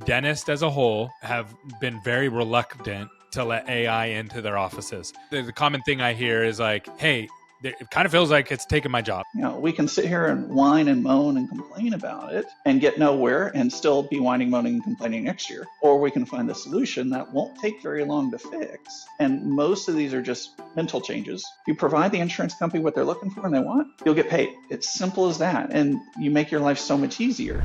dentists as a whole have been very reluctant to let AI into their offices. The common thing I hear is like, hey, it kind of feels like it's taking my job. We can sit here and whine and moan and complain about it and get nowhere and still be whining, moaning, and complaining next year. Or we can find a solution that won't take very long to fix. And most of these are just mental changes. You provide the insurance company what they're looking for and they want, you'll get paid. It's simple as that. And you make your life so much easier.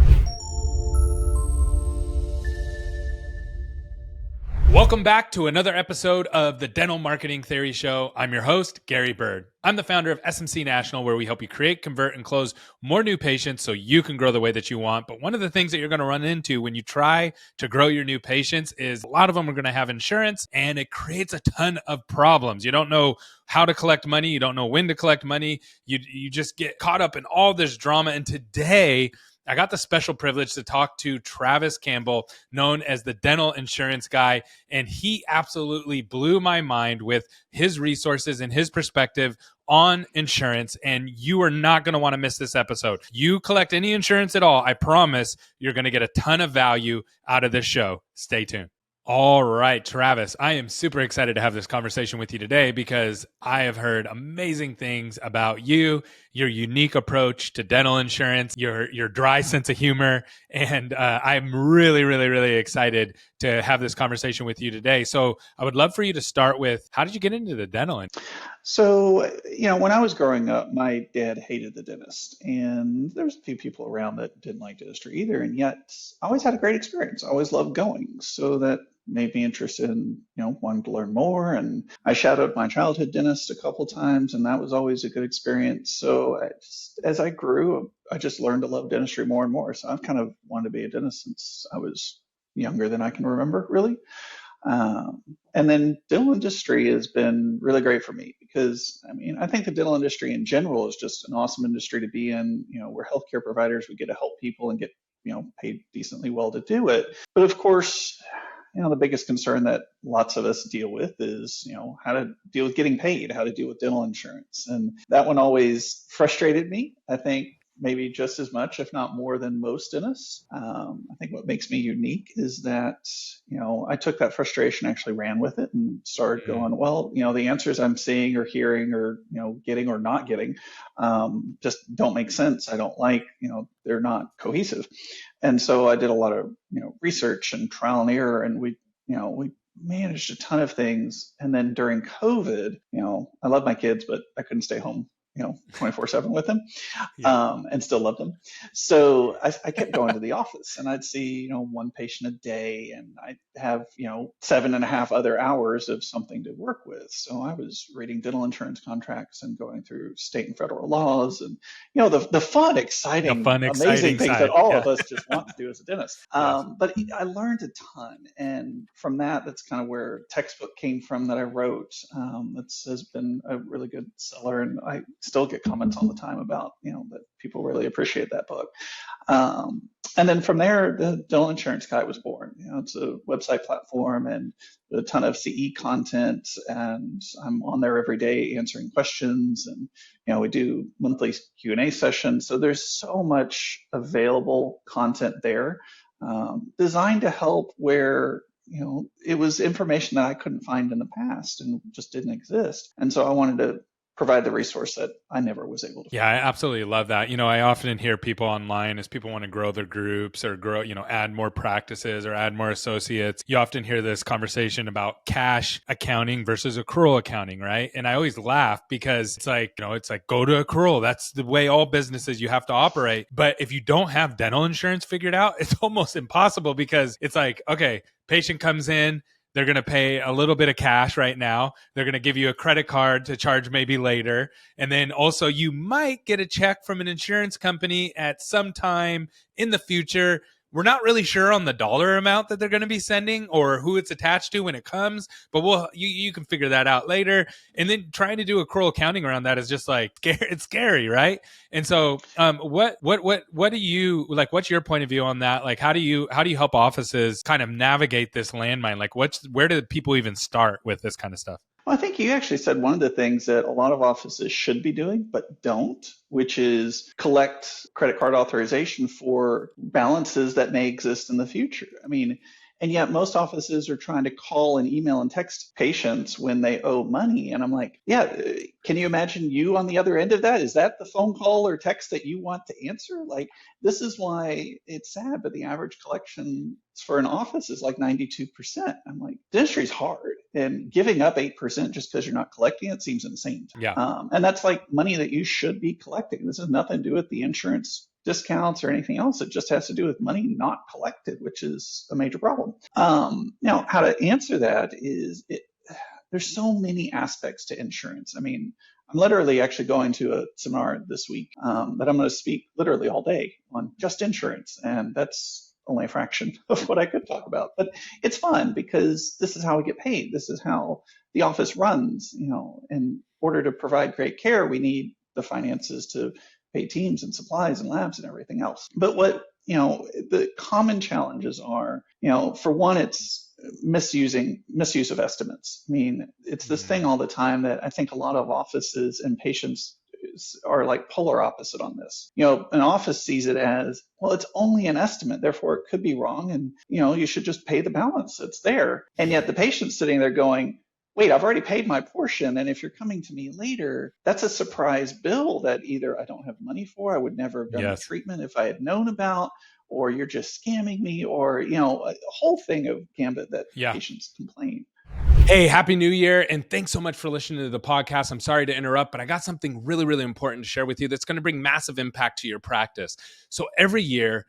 Welcome back to another episode of the Dental Marketing Theory Show. I'm your host, Gary Bird. I'm the founder of SMC National, where we help you create, convert, and close more new patients so you can grow the way that you want. But one of the things that you're going to run into when you try to grow your new patients is a lot of them are going to have insurance, and it creates a ton of problems. You don't know how to collect money. You don't know when to collect money. You just get caught up in all this drama. And today, I got the special privilege to talk to Travis Campbell, known as the dental insurance guy, and he absolutely blew my mind with his resources and his perspective on insurance, and you are not going to want to miss this episode. You collect any insurance at all, I promise you're going to get a ton of value out of this show. Stay tuned. All right, Travis, I am super excited to have this conversation with you today because I have heard amazing things about you, your unique approach to dental insurance, your dry sense of humor, and I'm really, really, really excited to have this conversation with you today. So I would love for you to start with, how did you get into the dental industry? So, when I was growing up, my dad hated the dentist, and there was a few people around that didn't like dentistry either, and yet I always had a great experience. I always loved going, so that made me interested in, wanting to learn more. And I shadowed my childhood dentist a couple times, and that was always a good experience. So as I grew, I just learned to love dentistry more and more. So I've kind of wanted to be a dentist since I was younger than I can remember, really. And then dental industry has been really great for me because, I think the dental industry in general is just an awesome industry to be in. We're healthcare providers. We get to help people and get, paid decently well to do it. But of course, the biggest concern that lots of us deal with is, how to deal with getting paid, how to deal with dental insurance. And that one always frustrated me, I think, maybe just as much, if not more than most dentists. I think what makes me unique is that, I took that frustration, actually ran with it and started going, well, the answers I'm seeing or hearing or, getting or not getting just don't make sense. I don't like, they're not cohesive. And so I did a lot of, research and trial and error, and we managed a ton of things. And then during COVID, I love my kids, but I couldn't stay home 24/7 with them, and still love them. So I kept going to the office, and I'd see, one patient a day, and I'd have, 7.5 other hours of something to work with. So I was reading dental insurance contracts and going through state and federal laws and, the fun, exciting, amazing things that all of us just want to do as a dentist. But I learned a ton. And from that's kind of where textbook came from that I wrote. That has been a really good seller. And I still get comments all the time about, that people really appreciate that book. And then from there, the Dental Insurance Guy was born. It's a website platform and a ton of CE content, and I'm on there every day answering questions. And, we do monthly Q&A sessions. So there's so much available content there, designed to help where, it was information that I couldn't find in the past and just didn't exist. And so I wanted to provide the resource that I never was able to. Yeah, I absolutely love that. I often hear people online as people want to grow their groups or grow, add more practices or add more associates. You often hear this conversation about cash accounting versus accrual accounting, right? And I always laugh because it's like go to accrual. That's the way all businesses you have to operate. But if you don't have dental insurance figured out, it's almost impossible because it's like, okay, patient comes in, they're going to pay a little bit of cash right now. They're going to give you a credit card to charge maybe later. And then also you might get a check from an insurance company at some time in the future. We're not really sure on the dollar amount that they're going to be sending or who it's attached to when it comes, but you can figure that out later. And then trying to do accrual accounting around that is just like, it's scary, right? And so, what do you like? What's your point of view on that? Like, how do you help offices kind of navigate this landmine? Like, where do people even start with this kind of stuff? Well, I think you actually said one of the things that a lot of offices should be doing, but don't, which is collect credit card authorization for balances that may exist in the future. I mean, and yet most offices are trying to call and email and text patients when they owe money. And I'm like, yeah, can you imagine you on the other end of that? Is that the phone call or text that you want to answer? Like, this is why it's sad, but the average collection for an office is like 92%. I'm like, dentistry's hard, and giving up 8% just because you're not collecting it seems insane. Yeah. And that's like money that you should be collecting. This has nothing to do with the insurance discounts or anything else. It just has to do with money not collected, which is a major problem. Now, how to answer that is there's so many aspects to insurance. I mean, I'm literally actually going to a seminar this week that I'm going to speak literally all day on just insurance. And that's only a fraction of what I could talk about. But it's fun because this is how we get paid. This is how the office runs. In order to provide great care, we need the finances to pay teams and supplies and labs and everything else. But what the common challenges are, for one, it's misuse of estimates. I mean, it's this thing all the time that I think a lot of offices and patients are like polar opposite on this. An office sees it as, well, it's only an estimate, therefore it could be wrong, and you should just pay the balance that's there. And yet the patient's sitting there going, wait, I've already paid my portion, and if you're coming to me later, that's a surprise bill that either I don't have money for, I would never have done the treatment if I had known about, or you're just scamming me, or a whole thing of gambit that patients complain. Hey, Happy New Year, and thanks so much for listening to the podcast. I'm sorry to interrupt, but I got something really, really important to share with you that's going to bring massive impact to your practice. So every year,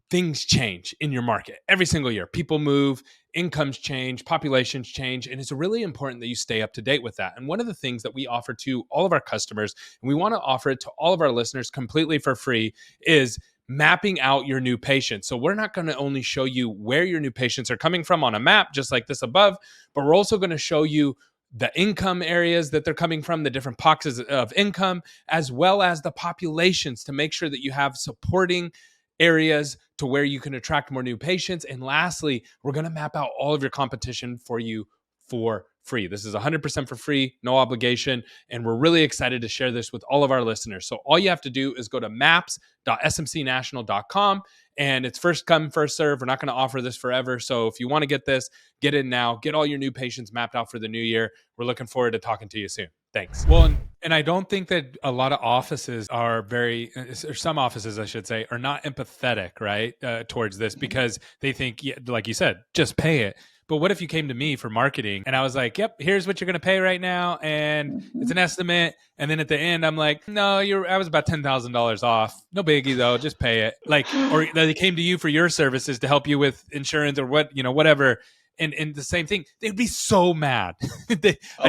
things change in your market. Every single year, people move, incomes change, populations change, and it's really important that you stay up to date with that. And one of the things that we offer to all of our customers, and we want to offer it to all of our listeners completely for free, is mapping out your new patients. So we're not going to only show you where your new patients are coming from on a map, just like this above, but we're also going to show you the income areas that they're coming from, the different pockets of income, as well as the populations, to make sure that you have supporting areas to where you can attract more new patients. And lastly, we're going to map out all of your competition for you for free. This is 100% for free, no obligation. And we're really excited to share this with all of our listeners. So all you have to do is go to maps.smcnational.com, and it's first come, first serve. We're not going to offer this forever. So if you want to get this, get in now, get all your new patients mapped out for the new year. We're looking forward to talking to you soon. Thanks. Well, and I don't think that a lot of offices are or some offices, I should say, are not empathetic, right, towards this, because they think, like you said, just pay it. But what if you came to me for marketing and I was like, yep, here's what you're going to pay right now, and it's an estimate. And then at the end, I'm like, no, I was about $10,000 off. No biggie though, just pay it. Like, or they came to you for your services to help you with insurance or whatever. And the same thing, they'd be so mad. A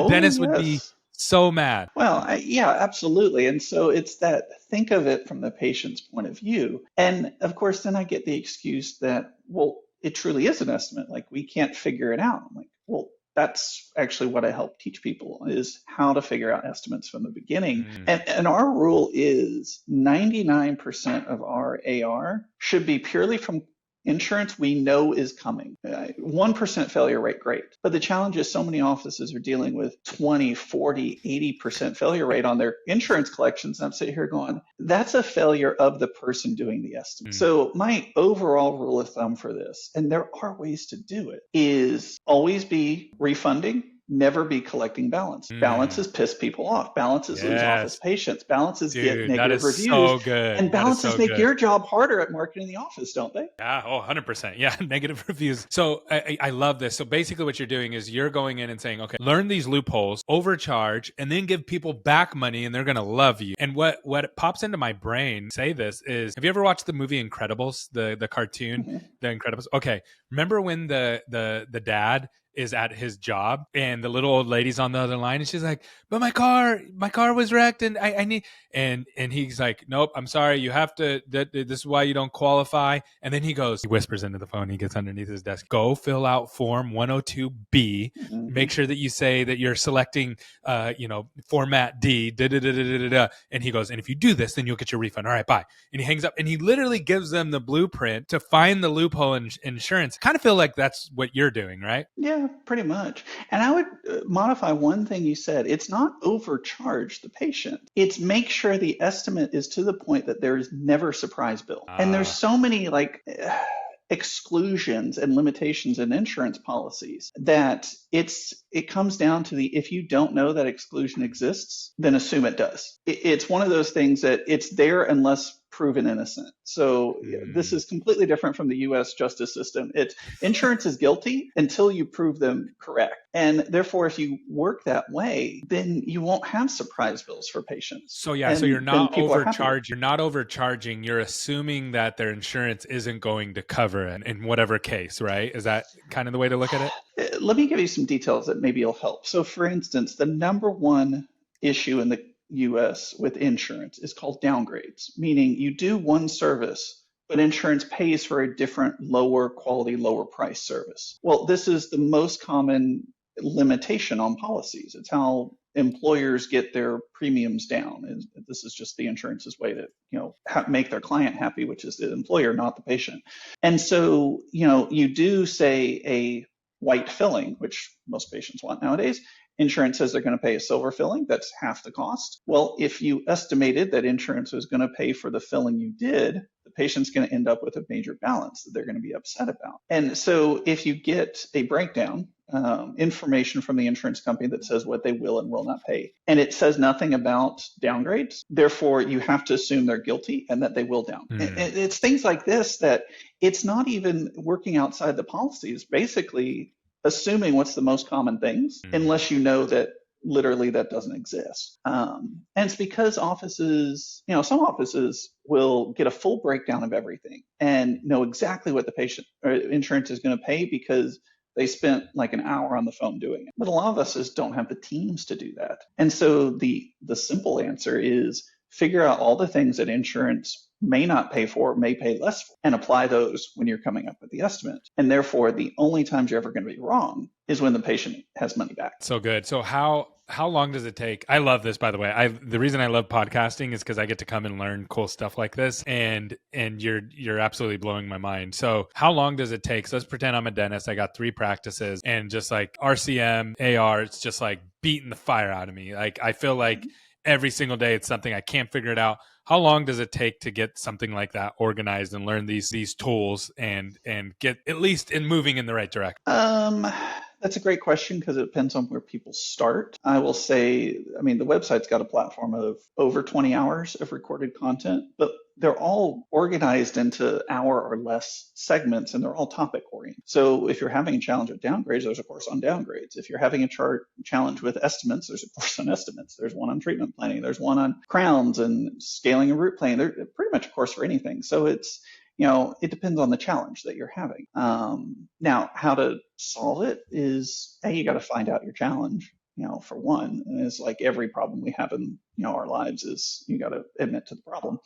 dentist would be so mad. Well, yeah, absolutely. And so it's that, think of it from the patient's point of view. And of course, then I get the excuse that, well, it truly is an estimate. Like, we can't figure it out. I'm like, well, that's actually what I help teach people, is how to figure out estimates from the beginning. And our rule is 99% of our AR should be purely from insurance we know is coming. 1% failure rate, great. But the challenge is so many offices are dealing with 20, 40, 80% failure rate on their insurance collections. And I'm sitting here going, that's a failure of the person doing the estimate. So my overall rule of thumb for this, and there are ways to do it, is always be refunding. Never be collecting balance. Balances piss people off. Balances lose office patients. Balances get negative reviews. So good. And balances make your job harder at marketing the office, don't they? Yeah, 100%. Yeah, negative reviews. So I love this. So basically what you're doing is you're going in and saying, okay, learn these loopholes, overcharge, and then give people back money, and they're going to love you. And what pops into my brain, say this, is, have you ever watched the movie Incredibles, the cartoon, The Incredibles? Okay, remember when the dad is at his job and the little old lady's on the other line and she's like, but my car was wrecked and I need, and he's like, nope, I'm sorry, you have to, this is why you don't qualify. And then he whispers into the phone, he gets underneath his desk, go fill out form 102B, make sure that you say that you're selecting, format D, and he goes, and if you do this, then you'll get your refund. All right, bye. And he hangs up, and he literally gives them the blueprint to find the loophole in insurance. Kind of feel like that's what you're doing, right? Yeah, Yeah, pretty much. And I would modify one thing you said. It's not overcharge the patient. It's make sure the estimate is to the point that there is never surprise bill. And there's Ah, so many like exclusions and limitations in insurance policies that it comes down to the if you don't know that exclusion exists, then assume it does. It's one of those things that it's there unless proven innocent. So yeah, this mm. is completely different from the US justice system. It's insurance is guilty until you prove them correct. And therefore, if you work that way, then you won't have surprise bills for patients. So yeah, so And then people are happier. you're not overcharging, you're assuming that their insurance isn't going to cover it in whatever case, right? Is that kind of the way to look at it? Let me give you some details that maybe will help. So, for instance, the number one issue in the US with insurance is called downgrades, meaning you do one service, but insurance pays for a different, lower quality, lower price service. Well, this is the most common limitation on policies. It's how employers get their premiums down. And this is just the insurance's way to, make their client happy, which is the employer, not the patient. And so, you do say a white filling, which most patients want nowadays. Insurance says they're going to pay a silver filling. That's half the cost. Well, if you estimated that insurance was going to pay for the filling you did, the patient's going to end up with a major balance that they're going to be upset about. And so if you get a breakdown, information from the insurance company that says what they will and will not pay, and it says nothing about downgrades, therefore you have to assume they're guilty and that they will down. Mm. It's things like this that it's not even working outside the policies, basically assuming what's the most common things, Mm. unless you know that literally that doesn't exist. And it's because offices, some offices will get a full breakdown of everything and know exactly what the patient or insurance is going to pay because they spent like an hour on the phone doing it. But a lot of us just don't have the teams to do that. And so the simple answer is figure out all the things that insurance may not pay for, may pay less for, and apply those when you're coming up with the estimate. And therefore, the only times you're ever going to be wrong is when the patient has money back. So good. So how long does it take? I love this, by the way. The reason I love podcasting is because I get to come and learn cool stuff like this, and you're absolutely blowing my mind. So how long does it take? So let's pretend I'm a dentist. I got 3 practices, and just like RCM, AR, it's just like beating the fire out of me. Like I feel like every single day it's something I can't figure it out. How long does it take to get something like that organized and learn these tools and get at least in moving in the right direction? That's a great question because it depends on where people start. I will say, the website's got a platform of over 20 hours of recorded content, but they're all organized into hour or less segments and they're all topic oriented. So if you're having a challenge with downgrades, there's a course on downgrades. If you're having a challenge with estimates, there's a course on estimates. There's one on treatment planning. There's one on crowns and scaling and root planning. There's pretty much a course for anything. So it's, it depends on the challenge that you're having. Now, how to solve it is, you got to find out your challenge, for one. And it's like every problem we have in, our lives is you got to admit to the problem.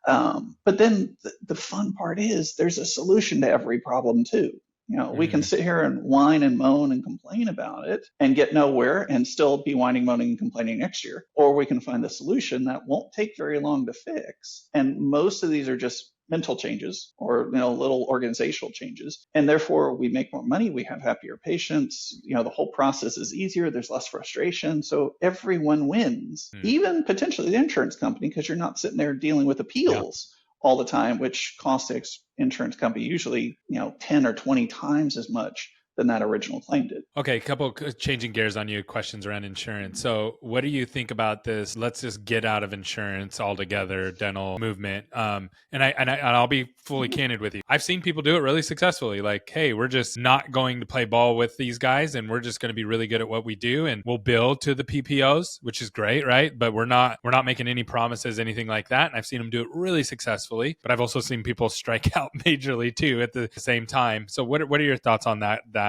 But then the fun part is there's a solution to every problem too. We can sit here and whine and moan and complain about it and get nowhere and still be whining, moaning, and complaining next year. Or we can find a solution that won't take very long to fix. And most of these are just mental changes or little organizational changes, and therefore we make more money, we have happier patients, the whole process is easier, there's less frustration, so everyone wins, even potentially the insurance company, because you're not sitting there dealing with appeals all the time, which costs the insurance company usually 10 or 20 times as much than that original claim did. Okay, a couple changing gears on you, questions around insurance. So what do you think about this? Let's just get out of insurance altogether, dental movement. And I'll be fully candid with you. I've seen people do it really successfully. Like, hey, we're just not going to play ball with these guys and we're just going to be really good at what we do and we'll bill to the PPOs, which is great, right? But we're not making any promises, anything like that. And I've seen them do it really successfully, but I've also seen people strike out majorly too at the same time. So what are your thoughts on that movement?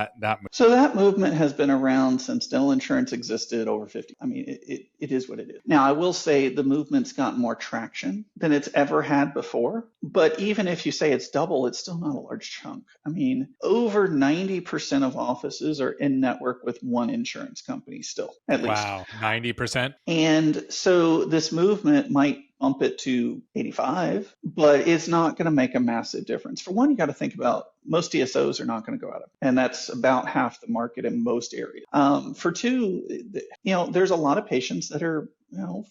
So that movement has been around since dental insurance existed over 50. It is what it is. Now, I will say the movement's gotten more traction than it's ever had before. But even if you say it's double, it's still not a large chunk. Over 90% of offices are in network with one insurance company still, at least. Wow, 90%? And so this movement might bump it to 85, but it's not going to make a massive difference. For one, you got to think about most DSOs are not going to go out of it. And that's about half the market in most areas. For two, there's a lot of patients that are,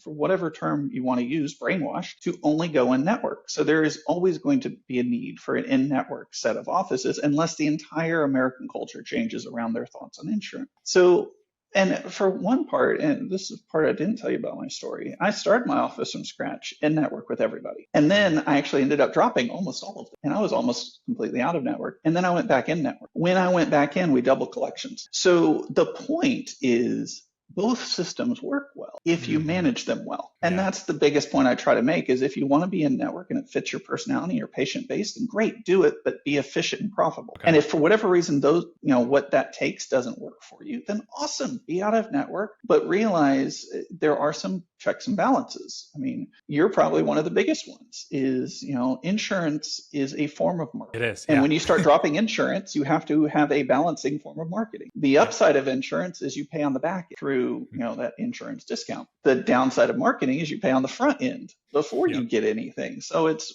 for whatever term you want to use, brainwashed to only go in network. So there is always going to be a need for an in-network set of offices unless the entire American culture changes around their thoughts on insurance. So, and for one part, and this is the part I didn't tell you about my story, I started my office from scratch in network with everybody. And then I actually ended up dropping almost all of them. And I was almost completely out of network. And then I went back in network. When I went back in, we doubled collections. So the point is, both systems work well if you manage them well. And that's the biggest point I try to make is if you want to be in network and it fits your personality, your patient base, then great, do it, but be efficient and profitable. Okay. And if for whatever reason those, what that takes doesn't work for you, then awesome, be out of network, but realize there are some checks and balances. I mean, you're probably one of the biggest ones is, insurance is a form of marketing. It is. And when you start dropping insurance, you have to have a balancing form of marketing. The upside of insurance is you pay on the back end through, that insurance discount. The downside of marketing is you pay on the front end before you get anything. So it's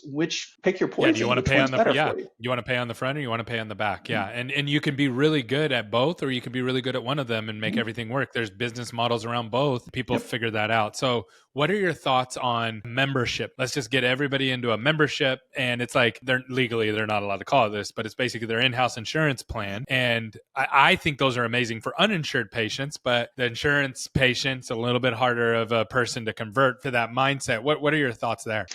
pick your poison. Do you want to pay on the you want to pay on the front or you want to pay on the back? Yeah. And you can be really good at both or you can be really good at one of them and make everything work. There's business models around both. People figure that out. So what are your thoughts on membership? Let's just get everybody into a membership. And it's like they're not allowed to call it this, but it's basically their in-house insurance plan. And I think those are amazing for uninsured patients, but the insurance patient's a little bit harder of a person to convert to that mindset. What are your thoughts there?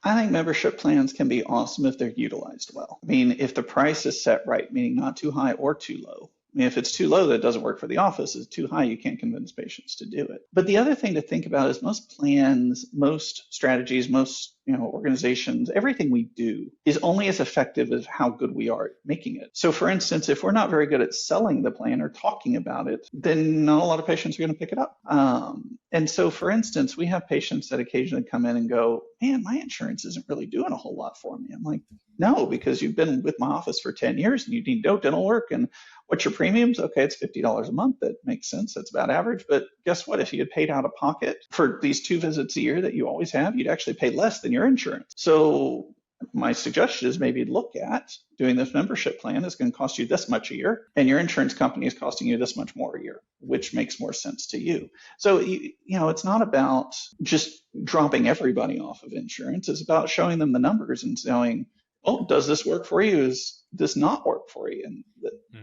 I think membership plans can be awesome if they're utilized well. I mean, if the price is set right, meaning not too high or too low. I mean, if it's too low, that doesn't work for the office. If it's too high, you can't convince patients to do it. But the other thing to think about is most plans, most strategies, most organizations, everything we do is only as effective as how good we are at making it. So for instance, if we're not very good at selling the plan or talking about it, then not a lot of patients are going to pick it up. And so for instance, we have patients that occasionally come in and go, man, my insurance isn't really doing a whole lot for me. I'm like, no, because you've been with my office for 10 years and you need no dental work. And what's your premiums? Okay, it's $50 a month. That makes sense. That's about average. But guess what? If you had paid out of pocket for these 2 visits a year that you always have, you'd actually pay less than your insurance. So my suggestion is maybe look at doing this membership plan that's going to cost you this much a year, and your insurance company is costing you this much more a year, which makes more sense to you. So, it's not about just dropping everybody off of insurance. It's about showing them the numbers and saying, oh, does this work for you? Does this not work for you? And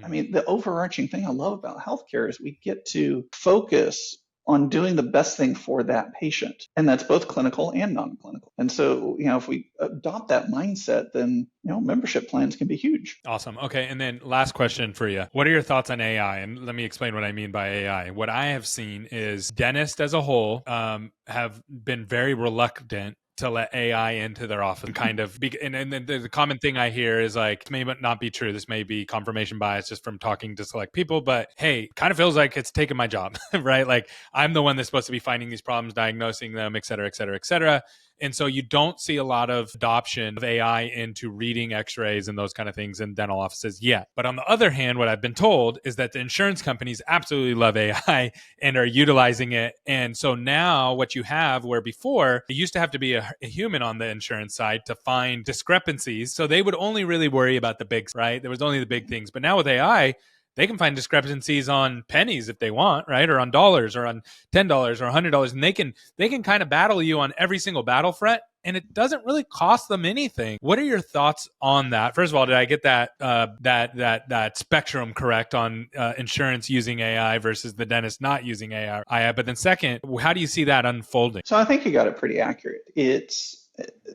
I mean, the overarching thing I love about healthcare is we get to focus on doing the best thing for that patient. And that's both clinical and non-clinical. And so, if we adopt that mindset, then, membership plans can be huge. Awesome. Okay. And then last question for you. What are your thoughts on AI? And let me explain what I mean by AI. What I have seen is dentists as a whole have been very reluctant to let AI into their office, kind of. And the common thing I hear is like, may not be true. This may be confirmation bias just from talking to select people, but hey, kind of feels like it's taking my job, right? Like I'm the one that's supposed to be finding these problems, diagnosing them, et cetera, et cetera, et cetera. And so you don't see a lot of adoption of AI into reading x-rays and those kind of things in dental offices yet. But on the other hand, what I've been told is that the insurance companies absolutely love AI and are utilizing it. And so now what you have, where before it used to have to be a human on the insurance side to find discrepancies. So they would only really worry about the big, right? There was only the big things. But now with AI, they can find discrepancies on pennies if they want, right? Or on dollars or on $10 or $100. And they can kind of battle you on every single battle front. And it doesn't really cost them anything. What are your thoughts on that? First of all, did I get that spectrum correct on insurance using AI versus the dentist not using AI? But then second, how do you see that unfolding? So I think you got it pretty accurate.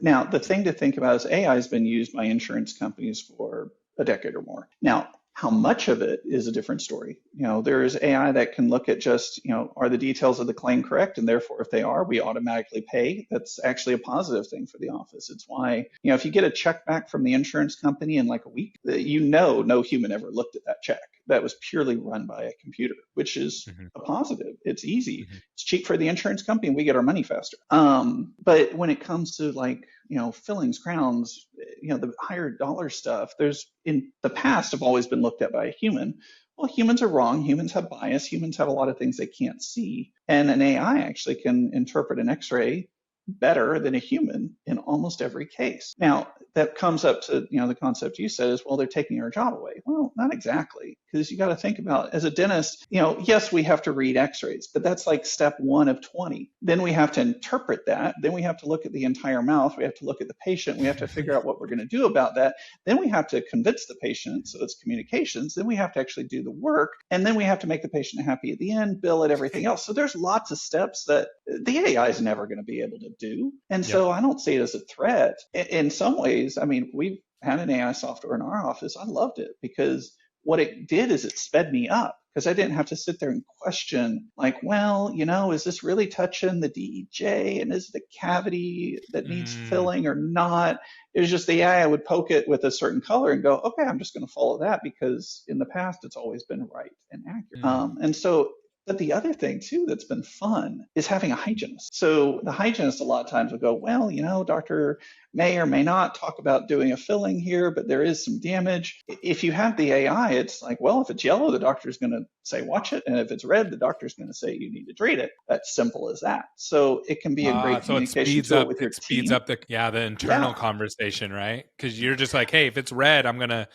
Now, the thing to think about is AI has been used by insurance companies for a decade or more. Now, how much of it is a different story. There is AI that can look at just, are the details of the claim correct? And therefore, if they are, we automatically pay. That's actually a positive thing for the office. It's why, if you get a check back from the insurance company in like a week, no human ever looked at that check. That was purely run by a computer, which is a positive. It's easy. It's cheap for the insurance company and we get our money faster. But when it comes to like, fillings, crowns, the higher dollar stuff, there's in the past have always been looked at by a human. Well, humans are wrong. Humans have bias. Humans have a lot of things they can't see. And an AI actually can interpret an x-ray better than a human in almost every case. Now, that comes up to, the concept you said is, well, they're taking our job away. Well, not exactly, because you got to think about, as a dentist, yes, we have to read x-rays, but that's like step one of 20. Then we have to interpret that. Then we have to look at the entire mouth. We have to look at the patient. We have to figure out what we're going to do about that. Then we have to convince the patient, so it's communications. Then we have to actually do the work. And then we have to make the patient happy at the end, bill it, everything else. So there's lots of steps that the AI is never going to be able to do. And so I don't see it as a threat. In some ways, I mean, we've had an AI software in our office. I loved it because what it did is it sped me up, because I didn't have to sit there and question, like, well, is this really touching the DEJ, and is the cavity that needs filling or not? It was just the AI. I would poke it with a certain color and go, okay, I'm just going to follow that, because in the past it's always been right and accurate. And so, but the other thing too that's been fun is having a hygienist. So the hygienist a lot of times will go, well, doctor may or may not talk about doing a filling here, but there is some damage. If you have the AI, it's like, well, if it's yellow, the doctor's going to say, watch it. And if it's red, the doctor's going to say, you need to treat it. That's simple as that. So it can be a great communication tool with your team. It speeds up the internal conversation, right? Because you're just like, hey, if it's red, I'm gonna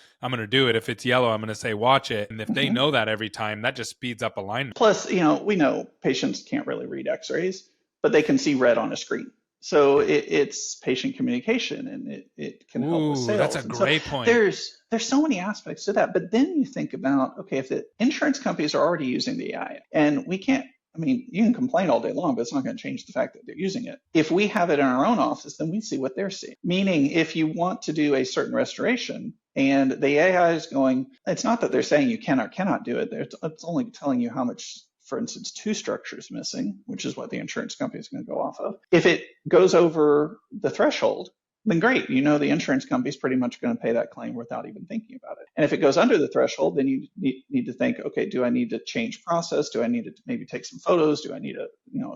do it. If it's yellow, I'm gonna say, watch it. And if they know that every time, that just speeds up alignment. Plus, we know patients can't really read x-rays, but they can see red on a screen. So it's patient communication, and it can help with sales. That's a great point. There's so many aspects to that. But then you think about, okay, if the insurance companies are already using the AI, and we can't, I mean, you can complain all day long, but it's not going to change the fact that they're using it. If we have it in our own office, then we see what they're seeing. Meaning, if you want to do a certain restoration, and the AI is going, it's not that they're saying you can or cannot do it. It's only telling you how much, for instance, 2 structures missing, which is what the insurance company is going to go off of. If it goes over the threshold, then great. The insurance company is pretty much going to pay that claim without even thinking about it. And if it goes under the threshold, then you need to think, okay, do I need to change process? Do I need to maybe take some photos? Do I need a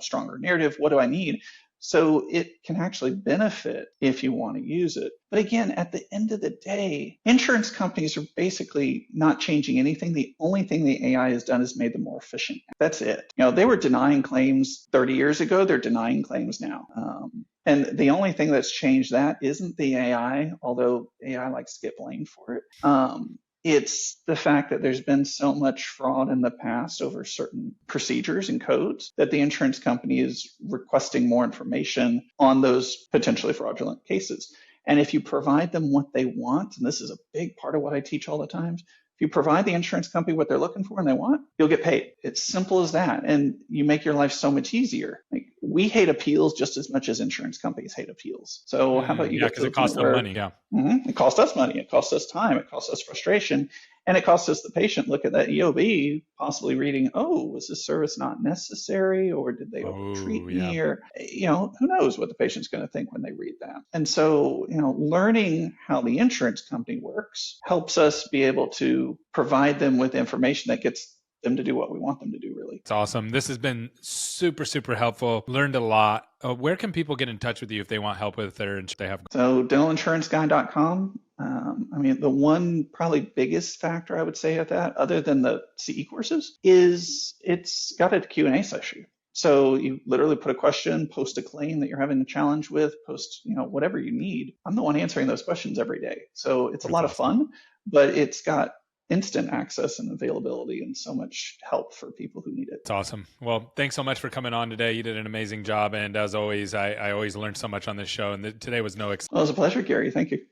stronger narrative? What do I need? So it can actually benefit if you want to use it. But again, at the end of the day, insurance companies are basically not changing anything. The only thing the AI has done is made them more efficient. That's it. They were denying claims 30 years ago. They're denying claims now. And the only thing that's changed that isn't the AI, although AI likes to get blamed for it. It's the fact that there's been so much fraud in the past over certain procedures and codes that the insurance company is requesting more information on those potentially fraudulent cases. And if you provide them what they want, and this is a big part of what I teach all the time, if you provide the insurance company what they're looking for and they want, you'll get paid. It's simple as that. And you make your life so much easier. Like, we hate appeals just as much as insurance companies hate appeals. So how about you get to the point where money? It costs us money. It costs us time. It costs us frustration. And it costs us, the patient, look at that EOB, possibly reading, oh, was this service not necessary, or did they overtreat me? Or, who knows what the patient's going to think when they read that. And so, learning how the insurance company works helps us be able to provide them with information that gets them to do what we want them to do, really. It's awesome. This has been super, super helpful. Learned a lot. Where can people get in touch with you if they want help with their insurance? They have. So dentalinsuranceguy.com. The one probably biggest factor I would say at that, other than the CE courses, is it's got a Q&A session. So you literally put a question, post a claim that you're having a challenge with, post, whatever you need. I'm the one answering those questions every day. So it's a lot of fun, but it's got instant access and availability and so much help for people who need it. It's awesome. Well, thanks so much for coming on today. You did an amazing job. And as always, I always learn so much on this show. And today was no exception. Well, it was a pleasure, Gary. Thank you.